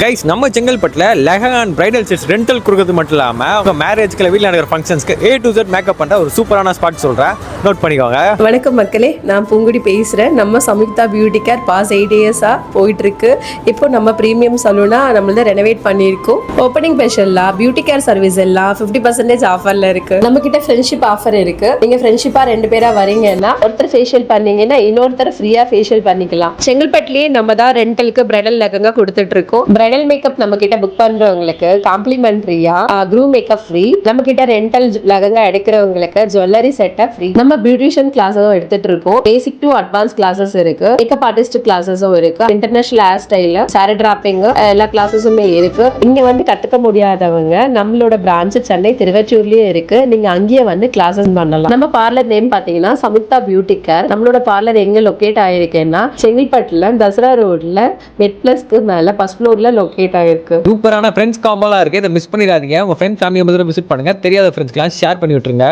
Guys நம்ம செங்கல்பட்டுல lehenga and bridal sets rental கொடுக்கறது மட்டும் இல்லாம உங்க மேரேஜ்க்கு வீட்டில் நடக்கிற ஃபங்க்ஷன்ஸ்க்கு A to Z மேக்கப் பண்ற ஒரு சூப்பரான ஸ்பாட் சொல்றேன், நோட் பண்ணிக்கோங்க. வணக்கம் மக்களே, நான் பூங்குடி பேசுகிறேன். நம்ம சம்யுக்தா பியூட்டி கேர் பாஸ் 8 இயர்ஸாக போயிட்டுருக்கு. இப்போ நம்ம ப்ரீமியம் சலூனாக நம்மள ரெனோவேட் பண்ணியிருக்கோம். ஓப்பனிங் ஸ்பெஷலாக பியூட்டி கேர் சர்வீஸ் எல்லாம் 50% ஆஃபரில் இருக்குது. நம்மக்கிட்ட ஃப்ரெண்ட்ஷிப் ஆஃபர் இருக்குது. நீங்கள் ஃப்ரெண்ட்ஷிப்பாக 2 பேராக வரீங்கன்னா ஒருத்தர் ஃபேஷியல் பண்ணீங்கன்னா இன்னொருத்தர் ஃப்ரீயாக ஃபேஷியல் பண்ணிக்கலாம். செங்கல்பட்டுலேயே நம்ம தான் ரெண்டலுக்கு பிரைடல் லெஹங்கா கொடுத்துட்ருக்கோம். பிரைடல் மேக்கப் நம்ம கிட்ட புக் பண்றவங்களுக்கு காம்ப்ளிமெண்ட்ரியா க்ரூம் மேக்கப் ஃப்ரீ. நம்ம கிட்ட ரெண்டல் லெஹங்கா எடுக்கிறவங்களுக்கு ஜுவல்லரி செட்டப் ஃப்ரீ. நம்ம பியூட்டிஷியன் கிளாஸஸும் எடுத்துட்டு இருக்கோம். பேசிக் டு அட்வான்ஸ் கிளாஸஸ் இருக்கு. மேக்கப் ஆர்டிஸ்ட் கிளாஸஸும் இருக்கு. International hair style, sari draping எல்லா கிளாஸஸுமே இருக்கு. இங்க வந்து கத்துக்க முடியாதவங்க நம்மளோட பிரான்ச் சென்னை திருவச்சூர்லயே இருக்கு. நீங்க அங்கேயே வந்து கிளாஸஸ் பண்ணலாம். நம்ம பார்லர் நேம் பாத்தீங்கன்னா சம்யுக்தா பியூட்டி கேர். நம்மளோட பார்லர் எங்க லொகேட் ஆயிருக்கேன்னா செங்கல்பட்டுல தசரா ரோட்ல மெட் பிளஸ்க்கு மேல ஃபர்ஸ்ட் ஃப்ளோர்ல லொகேட் ஆயிருக்கு. சூப்பரான ஃப்ரெண்ட்ஸ் காம்போலாம் இருக்கு, இதை மிஸ் பண்ணிடாதீங்க. உங்க ஃப்ரெண்ட்ஸ் ஃபேமிலி மெம்பர்ஸ் விசிட் பண்ணுங்க. தெரியாத ஃப்ரெண்ட்ஸ்க்குலாம் ஷேர் பண்ணி விட்டுருங்க.